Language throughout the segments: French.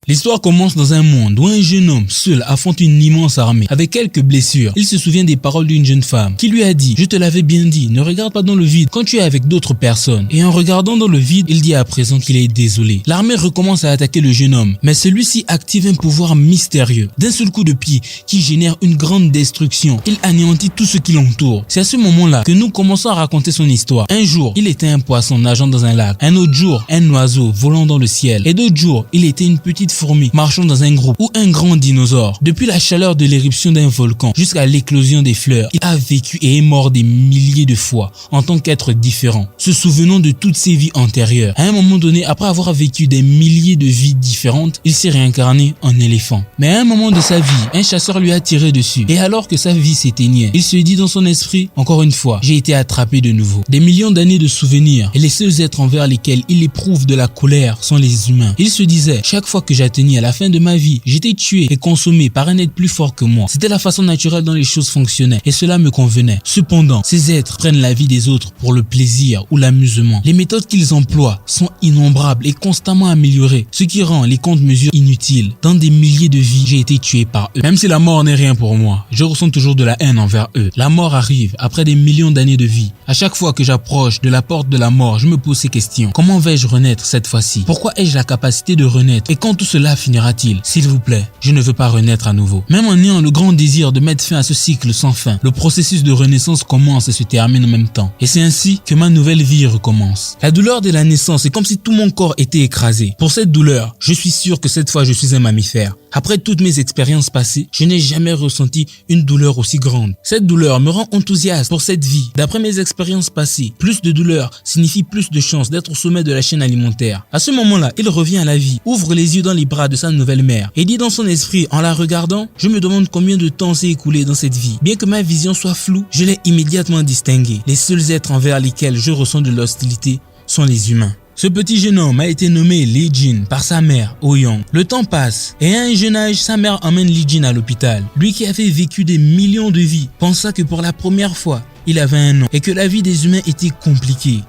L'histoire commence dans un monde où un jeune homme seul affronte une immense armée avec quelques blessures. Il se souvient des paroles d'une jeune femme qui lui a dit « Je te l'avais bien dit, ne regarde pas dans le vide quand tu es avec d'autres personnes. » Et en regardant dans le vide, il dit à présent qu'il est désolé. L'armée recommence à attaquer le jeune homme, mais celui-ci active un pouvoir mystérieux. D'un seul coup de pied qui génère une grande destruction, il anéantit tout ce qui l'entoure. C'est à ce moment-là que nous commençons à raconter son histoire. Un jour, il était un poisson nageant dans un lac. Un autre jour, un oiseau volant dans le ciel. Et d'autres jours, il était une petite fourmi marchant dans un groupe ou un grand dinosaure. Depuis la chaleur de l'éruption d'un volcan jusqu'à l'éclosion des fleurs, il a vécu et est mort des milliers de fois en tant qu'être différent, se souvenant de toutes ses vies antérieures. À un moment donné, après avoir vécu des milliers de vies différentes, il s'est réincarné en éléphant. Mais à un moment de sa vie, un chasseur lui a tiré dessus. Et alors que sa vie s'éteignait, il se dit dans son esprit, encore une fois, j'ai été attrapé de nouveau. Des millions d'années de souvenirs et les seuls êtres envers lesquels il éprouve de la colère sont les humains. Il se disait, chaque fois que j'atteignais à la fin de ma vie, j'étais tué et consommé par un être plus fort que moi. C'était la façon naturelle dont les choses fonctionnaient et cela me convenait. Cependant, ces êtres prennent la vie des autres pour le plaisir ou l'amusement. Les méthodes qu'ils emploient sont innombrables et constamment améliorées, ce qui rend les comptes-mesures inutiles. Dans des milliers de vies, j'ai été tué par eux. Même si la mort n'est rien pour moi, je ressens toujours de la haine envers eux. La mort arrive après des millions d'années de vie. À chaque fois que j'approche de la porte de la mort, je me pose ces questions. Comment vais-je renaître cette fois-ci? Pourquoi ai-je la capacité de renaître? Et quand tout cela finira-t-il? S'il vous plaît, je ne veux pas renaître à nouveau. Même en ayant le grand désir de mettre fin à ce cycle sans fin, le processus de renaissance commence et se termine en même temps. Et c'est ainsi que ma nouvelle vie recommence. La douleur de la naissance est comme si tout mon corps était écrasé. Pour cette douleur, je suis sûr que cette fois je suis un mammifère. Après toutes mes expériences passées, je n'ai jamais ressenti une douleur aussi grande. Cette douleur me rend enthousiaste pour cette vie. D'après mes expériences passées, plus de douleur signifie plus de chances d'être au sommet de la chaîne alimentaire. À ce moment-là, il revient à la vie, ouvre les yeux dans les bras de sa nouvelle mère et dit dans son esprit, en la regardant, je me demande combien de temps s'est écoulé dans cette vie. Bien que ma vision soit floue, je l'ai immédiatement distingué. Les seuls êtres envers lesquels je ressens de l'hostilité sont les humains. Ce petit jeune homme a été nommé Lee Jin par sa mère, Oh-young. Le temps passe et à un jeune âge, sa mère emmène Lee Jin à l'hôpital. Lui qui avait vécu des millions de vies pensa que pour la première fois, il avait un nom et que la vie des humains était compliquée.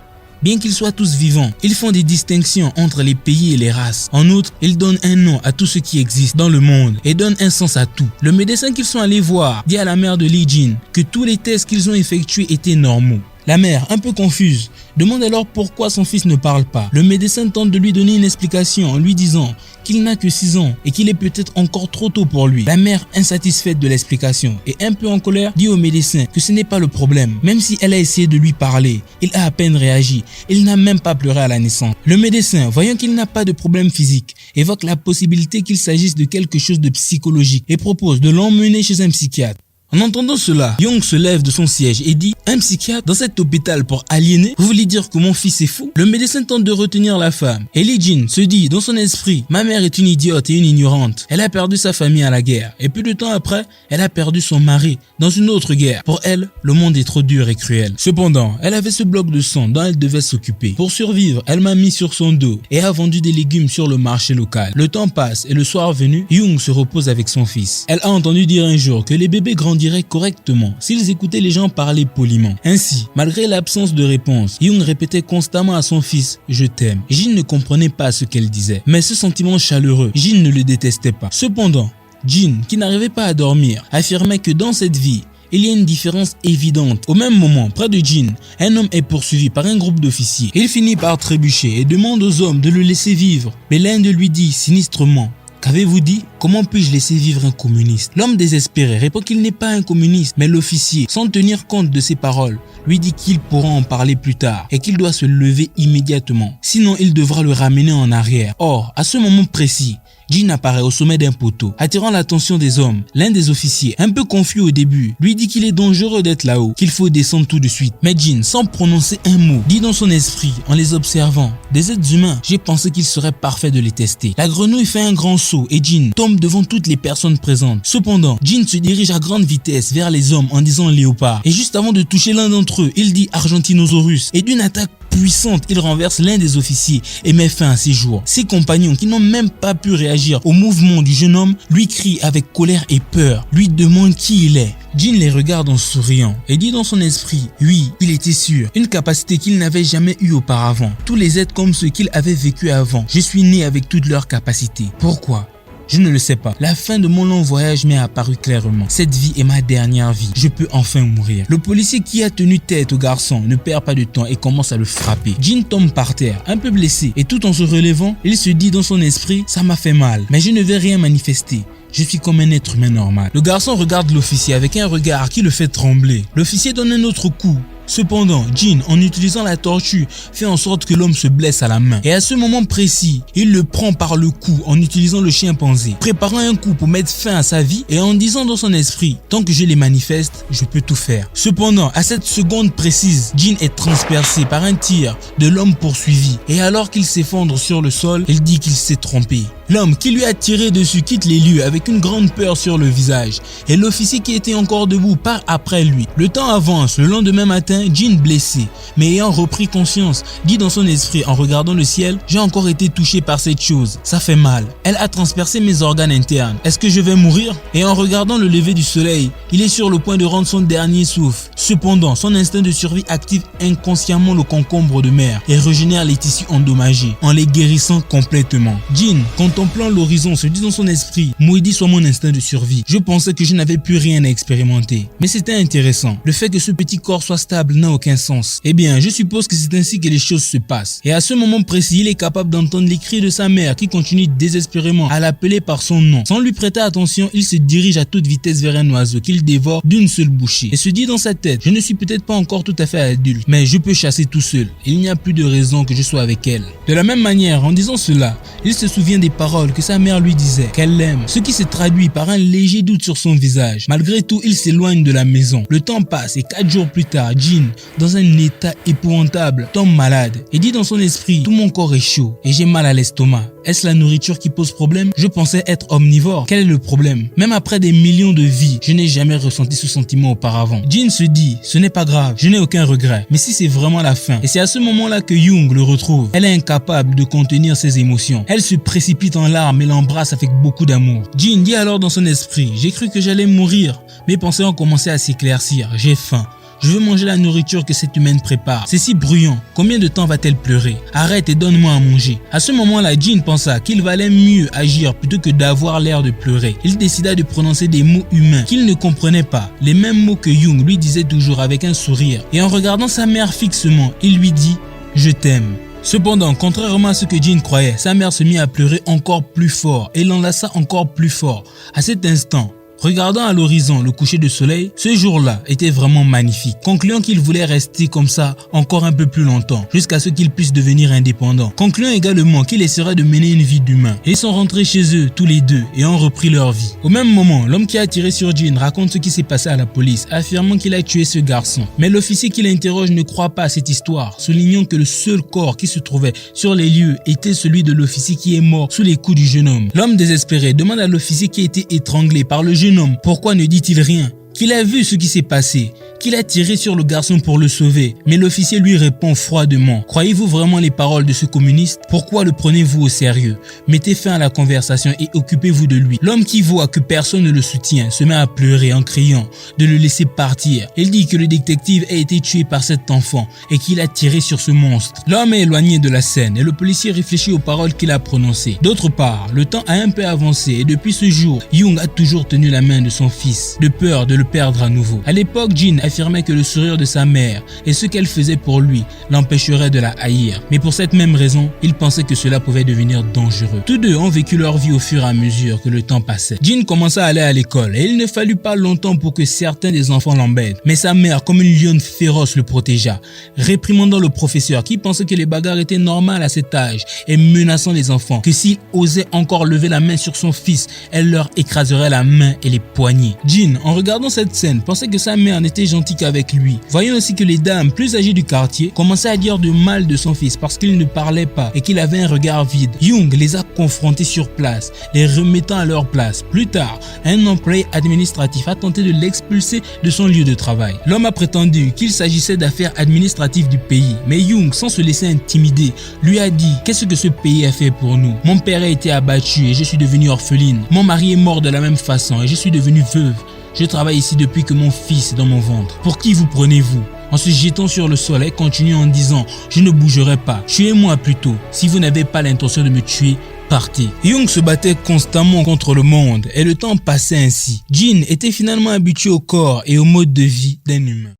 Bien qu'ils soient tous vivants, ils font des distinctions entre les pays et les races. En outre, ils donnent un nom à tout ce qui existe dans le monde et donnent un sens à tout. Le médecin qu'ils sont allés voir dit à la mère de Lee Jin que tous les tests qu'ils ont effectués étaient normaux. La mère, un peu confuse, demande alors pourquoi son fils ne parle pas. Le médecin tente de lui donner une explication en lui disant qu'il n'a que 6 ans et qu'il est peut-être encore trop tôt pour lui. La mère, insatisfaite de l'explication et un peu en colère, dit au médecin que ce n'est pas le problème. Même si elle a essayé de lui parler, il a à peine réagi. Il n'a même pas pleuré à la naissance. Le médecin, voyant qu'il n'a pas de problème physique, évoque la possibilité qu'il s'agisse de quelque chose de psychologique et propose de l'emmener chez un psychiatre. En entendant cela, Young se lève de son siège et dit « Un psychiatre dans cet hôpital pour aliéner? Vous voulez dire que mon fils est fou ?» Le médecin tente de retenir la femme. Et Lee Jin se dit dans son esprit « Ma mère est une idiote et une ignorante. Elle a perdu sa famille à la guerre. Et peu de temps après, elle a perdu son mari dans une autre guerre. Pour elle, le monde est trop dur et cruel. Cependant, elle avait ce bloc de sang dont elle devait s'occuper. Pour survivre, elle m'a mis sur son dos et a vendu des légumes sur le marché local. Le temps passe et le soir venu, Young se repose avec son fils. Elle a entendu dire un jour que les bébés grandiraient correctement s'ils écoutaient les gens parler poliment. Ainsi, malgré l'absence de réponse, Young répétait constamment à son fils « Je t'aime ». Jin ne comprenait pas ce qu'elle disait, mais ce sentiment chaleureux, Jin ne le détestait pas. Cependant, Jin, qui n'arrivait pas à dormir, affirmait que dans cette vie, il y a une différence évidente. Au même moment, près de Jin, un homme est poursuivi par un groupe d'officiers. Il finit par trébucher et demande aux hommes de le laisser vivre. Mais l'un de lui dit sinistrement: qu'avez-vous dit? Comment puis-je laisser vivre un communiste? L'homme désespéré répond qu'il n'est pas un communiste, mais l'officier, sans tenir compte de ses paroles, lui dit qu'il pourra en parler plus tard et qu'il doit se lever immédiatement. Sinon, il devra le ramener en arrière. Or, à ce moment précis, Jin apparaît au sommet d'un poteau, attirant l'attention des hommes. L'un des officiers, un peu confus au début, lui dit qu'il est dangereux d'être là-haut, qu'il faut descendre tout de suite. Mais Jin, sans prononcer un mot, dit dans son esprit, en les observant: des êtres humains, j'ai pensé qu'il serait parfait de les tester. La grenouille fait un grand saut et Jin tombe devant toutes les personnes présentes. Cependant, Jin se dirige à grande vitesse vers les hommes en disant léopard. Et juste avant de toucher l'un d'entre eux, il dit Argentinosaurus. Et d'une attaque puissante, il renverse l'un des officiers et met fin à ses jours. Ses compagnons, qui n'ont même pas pu réagir au mouvement du jeune homme, lui crient avec colère et peur, lui demandent qui il est. Jin les regarde en souriant et dit dans son esprit, oui, il était sûr, une capacité qu'il n'avait jamais eue auparavant. Tous les êtres comme ceux qu'il avait vécu avant, je suis né avec toutes leurs capacités. Pourquoi ? Je ne le sais pas. La fin de mon long voyage m'est apparue clairement. Cette vie est ma dernière vie. Je peux enfin mourir. Le policier qui a tenu tête au garçon ne perd pas de temps et commence à le frapper. Jin tombe par terre, un peu blessé, et tout en se relevant, il se dit dans son esprit, ça m'a fait mal, mais je ne vais rien manifester. Je suis comme un être humain normal. Le garçon regarde l'officier avec un regard qui le fait trembler. L'officier donne un autre coup. Cependant, Jin, en utilisant la tortue, fait en sorte que l'homme se blesse à la main. Et à ce moment précis, il le prend par le cou en utilisant le chimpanzé, préparant un coup pour mettre fin à sa vie et en disant dans son esprit, tant que je les manifeste, je peux tout faire. Cependant, à cette seconde précise, Jin est transpercé par un tir de l'homme poursuivi. Et alors qu'il s'effondre sur le sol, il dit qu'il s'est trompé. L'homme qui lui a tiré dessus quitte les lieux avec une grande peur sur le visage. Et l'officier qui était encore debout part après lui. Le temps avance, le lendemain matin, Jin blessé, mais ayant repris conscience, dit dans son esprit en regardant le ciel, j'ai encore été touché par cette chose, ça fait mal. Elle a transpercé mes organes internes. Est-ce que je vais mourir? Et en regardant le lever du soleil, il est sur le point de rendre son dernier souffle. Cependant, son instinct de survie active inconsciemment le concombre de mer et régénère les tissus endommagés en les guérissant complètement. Jin, contemplant l'horizon, se dit dans son esprit, maudit soit mon instinct de survie. Je pensais que je n'avais plus rien à expérimenter. Mais c'était intéressant. Le fait que ce petit corps soit stable n'a aucun sens. Eh bien, je suppose que c'est ainsi que les choses se passent. Et à ce moment précis, il est capable d'entendre les cris de sa mère qui continue désespérément à l'appeler par son nom. Sans lui prêter attention, il se dirige à toute vitesse vers un oiseau qu'il dévore d'une seule bouchée. Et se dit dans sa tête, je ne suis peut-être pas encore tout à fait adulte, mais je peux chasser tout seul. Il n'y a plus de raison que je sois avec elle. De la même manière, en disant cela, il se souvient des paroles que sa mère lui disait, qu'elle l'aime, ce qui se traduit par un léger doute sur son visage. Malgré tout, il s'éloigne de la maison. Le temps passe et 4 jours plus tard, Jin, dans un état épouvantable, tombe malade et dit dans son esprit, tout mon corps est chaud et j'ai mal à l'estomac. Est-ce la nourriture qui pose problème? Je pensais être omnivore. Quel est le problème? Même après des millions de vies, je n'ai jamais ressenti ce sentiment auparavant. Jin se dit, ce n'est pas grave, je n'ai aucun regret. Mais si c'est vraiment la fin, et c'est à ce moment-là que Young le retrouve, elle est incapable de contenir ses émotions. Elle se précipite en larmes et l'embrasse avec beaucoup d'amour. Jin dit alors dans son esprit, j'ai cru que j'allais mourir. Mes pensées ont commencé à s'éclaircir. J'ai faim. Je veux manger la nourriture que cette humaine prépare. C'est si bruyant. Combien de temps va-t-elle pleurer? Arrête et donne-moi à manger. À ce moment-là, Jin pensa qu'il valait mieux agir plutôt que d'avoir l'air de pleurer. Il décida de prononcer des mots humains qu'il ne comprenait pas. Les mêmes mots que Young lui disait toujours avec un sourire. Et en regardant sa mère fixement, il lui dit « Je t'aime ». Cependant, contrairement à ce que Jin croyait, sa mère se mit à pleurer encore plus fort et l'enlaça encore plus fort. À cet instant, regardant à l'horizon le coucher de soleil, ce jour-là était vraiment magnifique, concluant qu'il voulait rester comme ça encore un peu plus longtemps, jusqu'à ce qu'il puisse devenir indépendant, concluant également qu'il essaierait de mener une vie d'humain. Ils sont rentrés chez eux tous les deux et ont repris leur vie. Au même moment, l'homme qui a tiré sur Jin raconte ce qui s'est passé à la police, affirmant qu'il a tué ce garçon. Mais l'officier qui l'interroge ne croit pas à cette histoire, soulignant que le seul corps qui se trouvait sur les lieux était celui de l'officier qui est mort sous les coups du jeune homme. L'homme désespéré demande à l'officier qui a été étranglé par le jeune homme, pourquoi ne dit-il rien? Qu'il a vu ce qui s'est passé, qu'il a tiré sur le garçon pour le sauver. Mais l'officier lui répond froidement, croyez-vous vraiment les paroles de ce communiste? Pourquoi le prenez-vous au sérieux? Mettez fin à la conversation et occupez-vous de lui. L'homme qui voit que personne ne le soutient se met à pleurer en criant de le laisser partir. Il dit que le détective a été tué par cet enfant et qu'il a tiré sur ce monstre. L'homme est éloigné de la scène et le policier réfléchit aux paroles qu'il a prononcées. D'autre part, le temps a un peu avancé et depuis ce jour, Young a toujours tenu la main de son fils, de peur de le perdre à nouveau. À l'époque, Jin affirmait que le sourire de sa mère et ce qu'elle faisait pour lui l'empêcherait de la haïr. Mais pour cette même raison, il pensait que cela pouvait devenir dangereux. Tous deux ont vécu leur vie au fur et à mesure que le temps passait. Jin commença à aller à l'école et il ne fallut pas longtemps pour que certains des enfants l'embêtent. Mais sa mère, comme une lionne féroce, le protégea, réprimandant le professeur qui pensait que les bagarres étaient normales à cet âge et menaçant les enfants que s'ils osaient encore lever la main sur son fils, elle leur écraserait la main et les poignets. Jin, en regardant cette scène pensait que sa mère n'était gentille qu'avec lui. Voyant aussi que les dames plus âgées du quartier commençaient à dire du mal de son fils parce qu'il ne parlait pas et qu'il avait un regard vide, Young les a confrontés sur place, les remettant à leur place. Plus tard, un employé administratif a tenté de l'expulser de son lieu de travail. L'homme a prétendu qu'il s'agissait d'affaires administratives du pays, mais Young, sans se laisser intimider, lui a dit « Qu'est-ce que ce pays a fait pour nous? Mon père a été abattu et je suis devenue orpheline. Mon mari est mort de la même façon et je suis devenue veuve. Je travaille ici depuis que mon fils est dans mon ventre. Pour qui vous prenez-vous » En se jetant sur le sol, elle continue en disant « Je ne bougerai pas, tuez-moi plutôt. Si vous n'avez pas l'intention de me tuer, partez. » Young se battait constamment contre le monde et le temps passait ainsi. Jin était finalement habitué au corps et au mode de vie d'un humain.